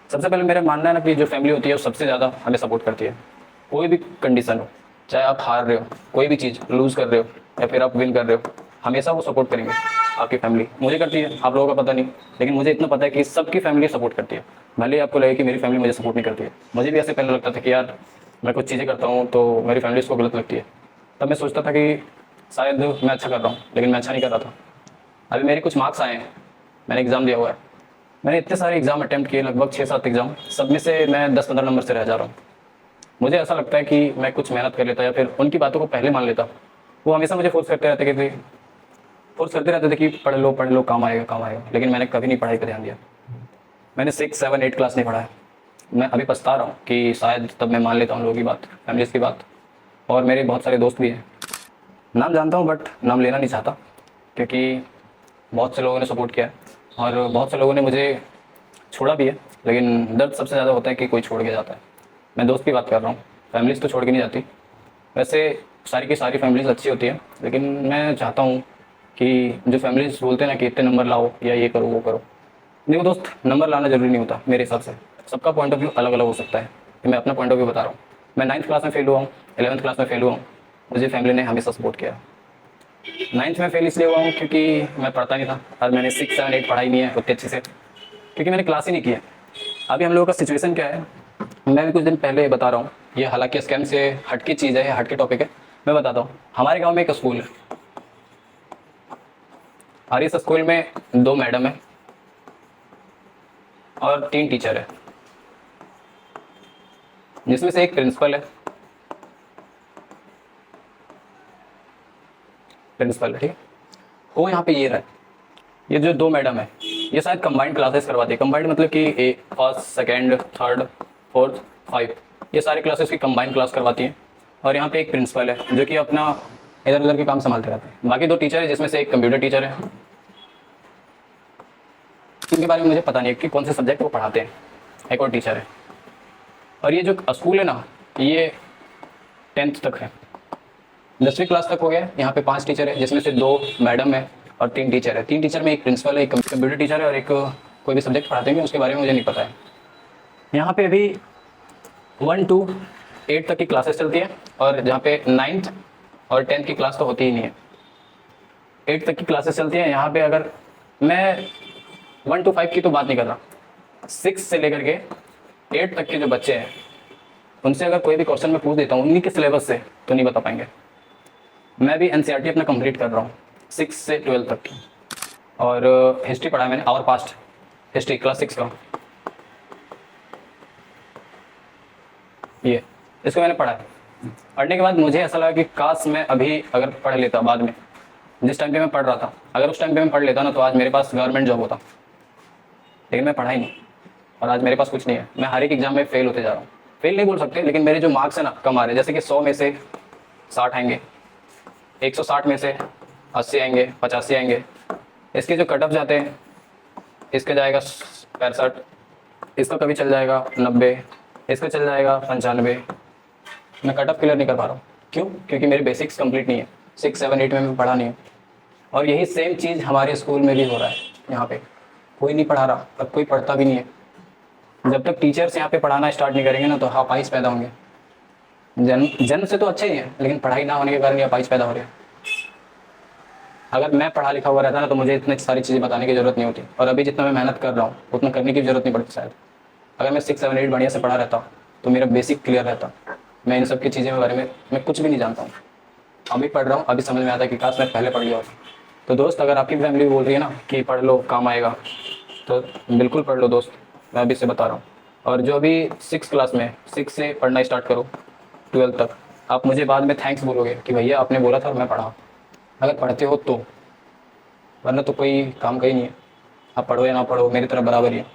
सबसे पहले मेरा मानना है ना कि जो फैमिली होती है वो सबसे ज़्यादा हमें सपोर्ट करती है। कोई भी कंडीशन हो, चाहे आप हार रहे हो, कोई भी चीज़ लूज़ कर रहे हो या फिर आप विन कर रहे हो, हमेशा वो सपोर्ट करेंगे। आपकी फैमिली मुझे करती है, आप लोगों का पता नहीं, लेकिन मुझे इतना पता है कि सबकी फैमिली सपोर्ट करती है। भले ही आपको लगे कि मेरी फैमिली मुझे सपोर्ट नहीं करती है। मुझे भी ऐसे पहले लगता था कि यार मैं कुछ चीज़ें करता हूँ तो मेरी फैमिली उसको गलत लगती है। तब मैं सोचता था कि शायद मैं अच्छा कर रहा हूँ, लेकिन मैं अच्छा नहीं कर रहा था। अभी मेरे कुछ मार्क्स आए हैं, मैंने एग्ज़ाम दिया हुआ है। मैंने इतने सारे एग्ज़ाम अटेम्प्ट किए, लगभग 6-7 एग्ज़ाम, सब में से मैं 10-15 नंबर से रह जा रहा हूँ। मुझे ऐसा लगता है कि मैं कुछ मेहनत कर लेता या फिर उनकी बातों को पहले मान लेता। वो हमेशा मुझे फोर्स करते रहते थे कि पढ़ लो, काम आएगा, काम आएगा। लेकिन मैंने कभी नहीं पढ़ाई पर ध्यान दिया। मैंने 6, 7, 8 क्लास नहीं पढ़ा है। मैं अभी पछता रहा हूँ कि शायद तब मैं मान लेता हूँ लोगों की बात, फैमिलीज़ की बात। और मेरे बहुत सारे दोस्त भी हैं, नाम जानता हूँ बट नाम लेना नहीं चाहता, क्योंकि बहुत से लोगों ने सपोर्ट किया है और बहुत से लोगों ने मुझे छोड़ा भी है। लेकिन दर्द सबसे ज़्यादा होता है कि कोई छोड़ के जाता है। मैं दोस्त की बात कर रहा हूँ, फैमिलीज़ तो छोड़ के नहीं जाती। वैसे सारी की सारी फैमिलीज़ अच्छी होती है, लेकिन मैं चाहता हूँ कि जो फैमिलीज़ बोलते हैं ना कि इतने नंबर लाओ या ये करो वो करो, देखो दोस्त, नंबर लाना ज़रूरी नहीं होता मेरे हिसाब से। सबका पॉइंट ऑफ व्यू अलग अलग हो सकता है। मैं अपना पॉइंट ऑफ व्यू बता रहा हूँ। मैं 9th क्लास में फेल हुआ हूँ, 11th क्लास में फेल हुआ हूँ, मुझे फैमिली ने हमेशा सपोर्ट किया। 9th में फेल इसलिए हुआ हूँ क्योंकि मैं पढ़ता नहीं था और मैंने 6, 7, 8 पढ़ाई नहीं है उतनी अच्छे से, क्योंकि मैंने क्लास ही नहीं किया। अभी हम लोगों का सिचुएशन क्या है, मैं भी कुछ दिन पहले बता रहा हूँ। ये हालांकि स्कैम से हट की चीज़ है, हट के टॉपिक है, मैं बताता हूँ। हमारे गांव में एक स्कूल है और इस स्कूल में 2 मैडम है और 3 टीचर है, जिसमें से एक प्रिंसिपल है। प्रिंसिपल है, ठीक है। वो यहाँ पे ये रहा है, ये जो 2 मैडम है, ये शायद कंबाइंड क्लासेस करवाती है। कंबाइंड मतलब कि फर्स्ट, सेकेंड, थर्ड, फोर्थ, 5, ये सारी क्लासेस की कंबाइंड क्लास करवाती हैं। और यहाँ पे एक प्रिंसिपल है जो कि अपना इधर उधर के काम संभालते रहते हैं। बाकी 2 टीचर है, जिसमें से एक कंप्यूटर टीचर है। इनके बारे में मुझे पता नहीं है कि कौन से सब्जेक्ट वो पढ़ाते हैं। एक और टीचर है। और ये जो स्कूल है ना, ये 10th तक है, 10वीं क्लास तक हो गया है। यहाँ पे 5 टीचर है, जिसमें से 2 मैडम है और 3 टीचर है। 3 टीचर में एक प्रिंसिपल है, एक कंप्यूटर टीचर है और एक कोई भी सब्जेक्ट पढ़ाते हैं, उसके बारे में मुझे नहीं पता है। यहाँ पे अभी 1 to 8 तक की क्लासेस चलती है, और जहाँ पे 9th और 10th की क्लास तो होती ही नहीं है, 8 तक की क्लासेस चलती हैं। यहाँ पे अगर मैं 1 to 5 की तो बात नहीं कर रहा, 6 से लेकर के 8 तक के जो बच्चे हैं, उनसे अगर कोई भी क्वेश्चन मैं पूछ देता हूँ उन्हीं के सिलेबस से, तो नहीं बता पाएंगे। मैं भी एनसीईआरटी अपना कंप्लीट कर रहा हूँ 6 से 12 तक की, और हिस्ट्री पढ़ा है मैंने, आवर पास्ट हिस्ट्री, क्लास 6 का। ये इसको मैंने पढ़ा है। पढ़ने के बाद मुझे ऐसा लगा कि काश मैं अभी अगर पढ़ लेता, बाद में जिस टाइम पे मैं पढ़ रहा था, अगर उस टाइम पे मैं पढ़ लेता ना, तो आज मेरे पास गवर्नमेंट जॉब होता। लेकिन मैं पढ़ा ही नहीं, और आज मेरे पास कुछ नहीं है। मैं हर एक एग्जाम में फेल होते जा रहा हूँ। फेल नहीं बोल सकते, लेकिन मेरे जो मार्क्स है ना कम आ रहे हैं। जैसे कि 100 में से 60 आएंगे, 160 में से 80 आएंगे, 85 आएंगे। इसके जो कट ऑफ जाते हैं, इसका जाएगा 65, इसका कभी चल जाएगा 90, इसका चल जाएगा 95। मैं कट ऑफ क्लियर नहीं कर पा रहा हूँ। क्यों? क्योंकि मेरे बेसिक्स कंप्लीट नहीं है। 6, 7, 8 में मैं पढ़ा नहीं हूँ। और यही सेम चीज़ हमारे स्कूल में भी हो रहा है। यहाँ पे कोई नहीं पढ़ा रहा और कोई पढ़ता भी नहीं है। जब तक टीचर्स यहाँ पे पढ़ाना स्टार्ट नहीं करेंगे ना, तो हापाइस पैदा होंगे। जन्म जन्म से तो अच्छे ही है, लेकिन पढ़ाई ना होने के कारण हापाइस पैदा हो रहे हैं। अगर मैं पढ़ा लिखा हुआ रहता ना, तो मुझे इतनी सारी चीज़ें बताने की जरूरत नहीं होती। और अभी जितना मैं मेहनत कर रहा हूँ उतना करने की जरूरत नहीं पड़ती शायद। अगर मैं 6, 7, 8 बढ़िया से पढ़ा रहता तो मेरा बेसिक क्लियर रहता। मैं इन सब की चीज़ें के बारे में मैं कुछ भी नहीं जानता हूँ। अभी पढ़ रहा हूँ, अभी समझ में आता है कि काश मैं पहले पढ़ लिया होता। तो दोस्त, अगर आपकी फैमिली बोल रही है ना कि पढ़ लो काम आएगा, तो बिल्कुल पढ़ लो दोस्त, मैं अभी से बता रहा हूँ। और जो अभी 6 क्लास में, 6 से पढ़ना स्टार्ट करो 12 तक, आप मुझे बाद में थैंक्स बोलोगे कि भैया आपने बोला था और मैं पढ़ा। अगर पढ़ते हो तो, वरना तो कोई काम का ही नहीं है। आप पढ़ो या ना पढ़ो, मेरी तरफ बराबर ही है।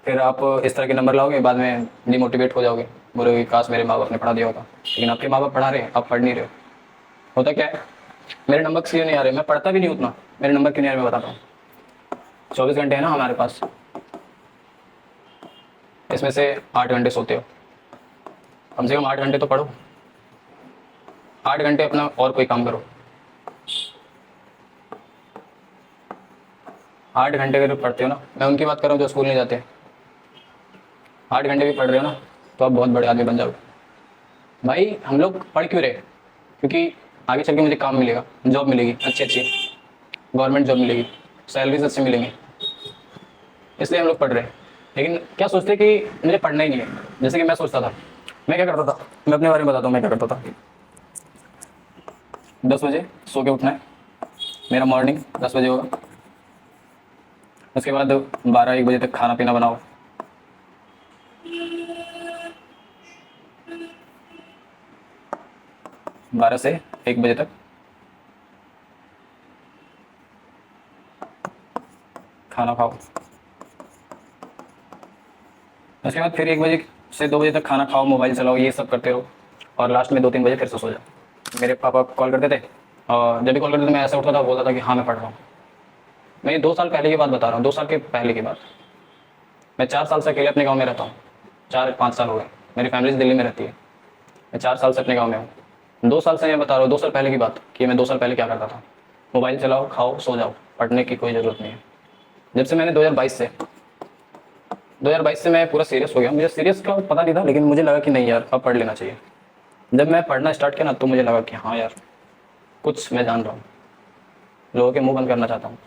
फिर आप इस तरह के नंबर लाओगे, बाद में डिमोटिवेट हो जाओगे, बोलोगे काश मेरे माँ बाप ने पढ़ा दिया होता। लेकिन आपके माँ बाप पढ़ा रहे, आप पढ़ नहीं रहे हो। होता क्या है, मेरे नंबर क्यों नहीं आ रहे, मैं पढ़ता भी नहीं उतना, मेरे नंबर क्यों नहीं आ रहे मैं बताता हूँ। 24 घंटे है ना हमारे पास, इसमें से 8 घंटे सोते हो। कम से कम 8 घंटे तो पढ़ो, 8 घंटे अपना और कोई काम करो। 8 घंटे अगर पढ़ते हो ना, मैं उनकी बात कर रहा हूँ जो स्कूल नहीं जाते। 8 घंटे भी पढ़ रहे हो ना तो आप बहुत बड़े आदमी बन जाओगे। भाई हम लोग पढ़ क्यों रहे? क्योंकि आगे चल के मुझे काम मिलेगा, जॉब मिलेगी अच्छी अच्छी, गवर्नमेंट जॉब मिलेगी, सैलरीज अच्छी मिलेंगी, इसलिए हम लोग पढ़ रहे हैं। लेकिन क्या सोचते हैं कि मुझे पढ़ना ही नहीं है। जैसे कि मैं सोचता था, मैं क्या करता था, मैं अपने बारे में बताता हूँ मैं क्या करता था। 10 बजे सो के उठना है, मेरा मॉर्निंग 10 बजे होगा। उसके बाद 12-1 बजे तक खाना पीना बनाओ, 12 से 1 बजे तक खाना खाओ। उसके बाद फिर 1 बजे से 2 बजे तक खाना खाओ, मोबाइल चलाओ, ये सब करते रहो, और लास्ट में 2-3 बजे फिर से सो जाओ। मेरे पापा कॉल करते थे, और जब भी कॉल करते थे मैं ऐसा उठता था, बोलता था कि हाँ मैं पढ़ रहा हूँ। मैं ये 2 साल पहले की बात बता रहा हूँ, 2 साल के पहले की बात। मैं 4 साल से अकेले अपने गाँव में रहता हूँ, 4-5 साल हो गए। मेरी फैमिली दिल्ली में रहती है, मैं 4 साल से अपने गाँव में हूँ। 2 साल से मैं बता रहा हूँ, 2 साल पहले की बात कि मैं 2 साल पहले क्या करता था। मोबाइल चलाओ, खाओ, सो जाओ, पढ़ने की कोई ज़रूरत नहीं है। जब से मैंने 2022 से मैं पूरा सीरियस हो गया। मुझे सीरियस का पता नहीं था, लेकिन मुझे लगा कि नहीं यार अब पढ़ लेना चाहिए। जब मैं पढ़ना स्टार्ट किया ना तो मुझे लगा कि हाँ यार कुछ मैं जान रहा हूँ, लोगों के मुंह बंद करना चाहता हूँ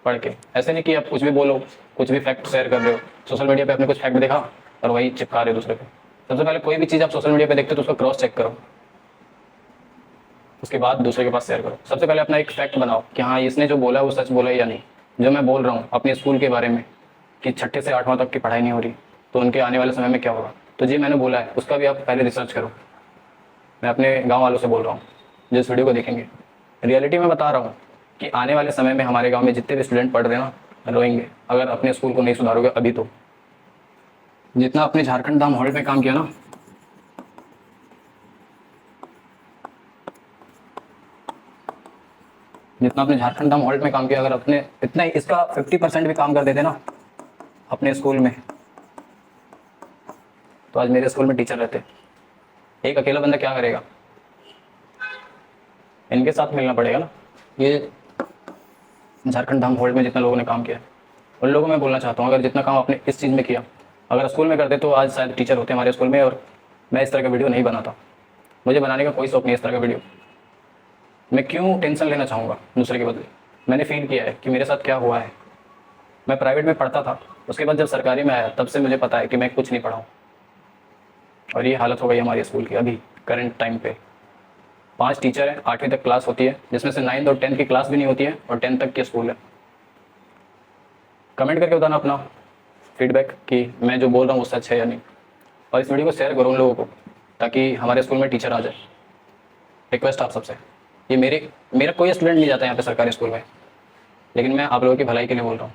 पढ़ के। ऐसे नहीं कि आप कुछ भी बोलो, कुछ भी फैक्ट शेयर कर रहे हो, सोशल मीडिया पे आपने कुछ फैक्ट देखा और वही चिपका रहे हो दूसरे पे। सबसे पहले कोई भी चीज़ आप सोशल मीडिया पे देखते हो तो उसको क्रॉस चेक करो, उसके बाद दूसरे के पास शेयर करो। सबसे पहले अपना एक फैक्ट बनाओ कि हाँ इसने जो बोला है वो सच बोला है या नहीं। जो मैं बोल रहा हूँ अपने स्कूल के बारे में कि 6ठे से 8वां तक की पढ़ाई नहीं हो रही, तो उनके आने वाले समय में क्या होगा, तो जी मैंने बोला है उसका भी आप पहले रिसर्च करो। मैं अपने गाँव वालों से बोल रहा हूँ जो इस वीडियो को देखेंगे। रियलिटी में बता रहा हूँ कि आने वाले समय में हमारे गाँव में जितने भी स्टूडेंट पढ़ रहे हैं ना रोएंगे अगर अपने स्कूल को नहीं सुधारोगे अभी। तो जितना अपने झारखंड धाम हॉल में काम किया ना, जितना अपने झारखंड धाम हॉल्ट में काम किया, अगर अपने इतना ही इसका 50% भी काम कर देते ना अपने स्कूल में, तो आज मेरे स्कूल में टीचर रहते। एक अकेला बंदा क्या करेगा? इनके साथ मिलना पड़ेगा ना। ये झारखंड धाम हॉल्ट में जितना लोगों ने काम किया, उन लोगों में बोलना चाहता हूँ अगर जितना काम आपने इस चीज़ में किया अगर स्कूल में करते तो आज शायद टीचर होते हमारे स्कूल में, और मैं इस तरह का वीडियो नहीं बनाता। मुझे बनाने का कोई शौक नहीं इस तरह का वीडियो। मैं क्यों टेंशन लेना चाहूँगा दूसरे के बदले? मैंने फील किया है कि मेरे साथ क्या हुआ है। मैं प्राइवेट में पढ़ता था, उसके बाद जब सरकारी में आया तब से मुझे पता है कि मैं कुछ नहीं पढ़ा हूँ। और ये हालत हो गई हमारे स्कूल की अभी करंट टाइम पे। 5 टीचर हैं, 8वीं तक क्लास होती है, जिसमें से 9th और 10th की क्लास भी नहीं होती है, और 10th तक की स्कूल है। कमेंट करके बताना अपना फीडबैक कि मैं जो बोल रहा हूँ वो सच है या नहीं, और इस वीडियो को शेयर करो उन लोगों को ताकि हमारे स्कूल में टीचर आ जाए। रिक्वेस्ट आप सबसे। ये मेरा कोई स्टूडेंट नहीं जाता यहाँ पे सरकारी स्कूल में, लेकिन मैं आप लोगों की भलाई के लिए बोल रहा हूँ।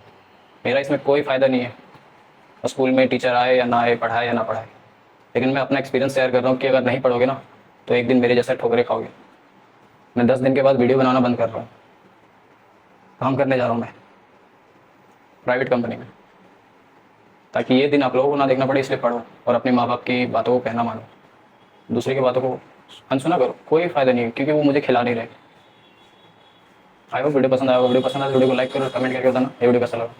मेरा इसमें कोई फ़ायदा नहीं है स्कूल में टीचर आए या ना आए, पढ़ाए या ना पढ़ाए, लेकिन मैं अपना एक्सपीरियंस शेयर कर रहा हूँ कि अगर नहीं पढ़ोगे ना तो एक दिन मेरे जैसा ठोकरे खाओगे। मैं 10 दिन के बाद वीडियो बनाना बंद कर रहा हूँ, काम करने जा रहा हूँ मैं प्राइवेट कंपनी में, ताकि ये दिन आप लोगों को ना देखना पड़े। इसलिए पढ़ो और अपने माँ बाप की बातों को कहना मानो, दूसरे की बातों को अनसुना करो, कोई फ़ायदा नहीं है क्योंकि वो मुझे खिला नहीं रहे। आई होप वीडियो पसंद आया। वीडियो पसंद आया तो वीडियो को लाइक करो, कमेंट करके बताना ये वीडियो कैसा लगा।